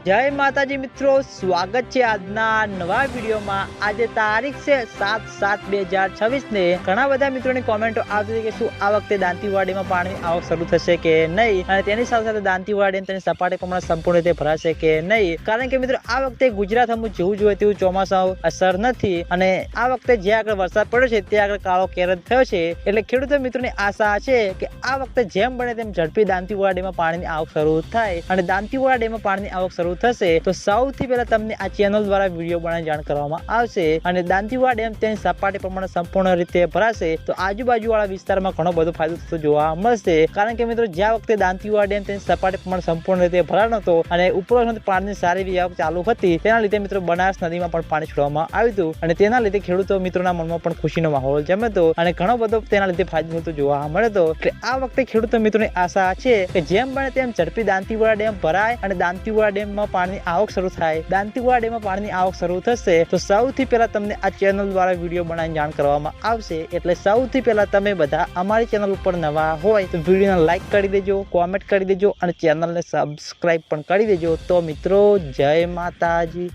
જય માતાજી મિત્રો, સ્વાગત છે આજના નવા વિડીયોમાં। આજે તારીખ છે 7/7/2026 ને ઘણા બધા મિત્રોની કોમેન્ટો આવતી હતી કે શું આ વખતે દાંતીવાડીમાં પાણીની આવક શરૂ થશે કે નહીં, અને તેની સાથે સાથે દાંતીવાડી તેની સપાટી પ્રમાણે સંપૂર્ણ રીતે ભરાશે કે નહીં। કારણ કે મિત્રો આ વખતે ગુજરાત અમુક જેવું જોઈએ તેવું ચોમાસું અસર નથી, અને આ વખતે જ્યાં આગળ વરસાદ પડ્યો છે ત્યાં આગળ કાળો કેર થયો છે। એટલે ખેડૂતો મિત્રોની આશા છે કે આ વખતે જેમ બને તેમ ઝડપી દાંતીવાડીમાં પાણીની આવક શરૂ થાય, અને દાંતીવાડીમાં પાણીની આવક શરૂ થશે તો સૌથી પહેલા તમને આ ચેનલ દ્વારા વિડીયો બનાવી જાણ કરવામાં આવશે। અને દાંતીવાડા ડેમ તેની સપાટી પ્રમાણે સંપૂર્ણ રીતે ભરાશે તો આજુબાજુ વાળા વિસ્તારમાં ઘણો બધો ફાયદો થતો જોવા મળશે। કારણ કે મિત્રો જ્યાં વખતે દાંતીવાડા ડેમ તેની સપાટી પ્રમાણે સંપૂર્ણ રીતે ભરાયો હતો અને ઉપરોક્ત પાણીની સારી આવક ચાલુ હતી, તેના લીધે મિત્રો બનાસ નદીમાં પણ પાણી છોડવામાં આવ્યું હતું, અને તેના લીધે ખેડૂતો મિત્રોના મનમાં પણ ખુશીનો માહોલ જમ્યો હતો, અને ઘણો બધો તેના લીધે ફાયદો થતો જોવા મળ્યો હતો। એટલે આ વખતે ખેડૂતો મિત્રોની આશા છે કે જેમ બને તેમ ઝડપી દાંતીવાડા ડેમ ભરાય અને દાંતીવાડા ડેમમાં પાણીની આવક શરૂ થાય। દાંતીવાડા ડેમમાં પાણીની આવક શરૂ થશે તો સૌથી પહેલા તમને આ ચેનલ દ્વારા વિડીયો બનાવીને જાણ કરવામાં આવશે। એટલે સૌથી પહેલા તમે બધા અમારી ચેનલ ઉપર નવા હોય તો વિડીયોને લાઈક કરી દેજો, કોમેન્ટ કરી દેજો, અને ચેનલને સબસ્ક્રાઇબ પણ કરી દેજો। તો મિત્રો, જય માતાજી।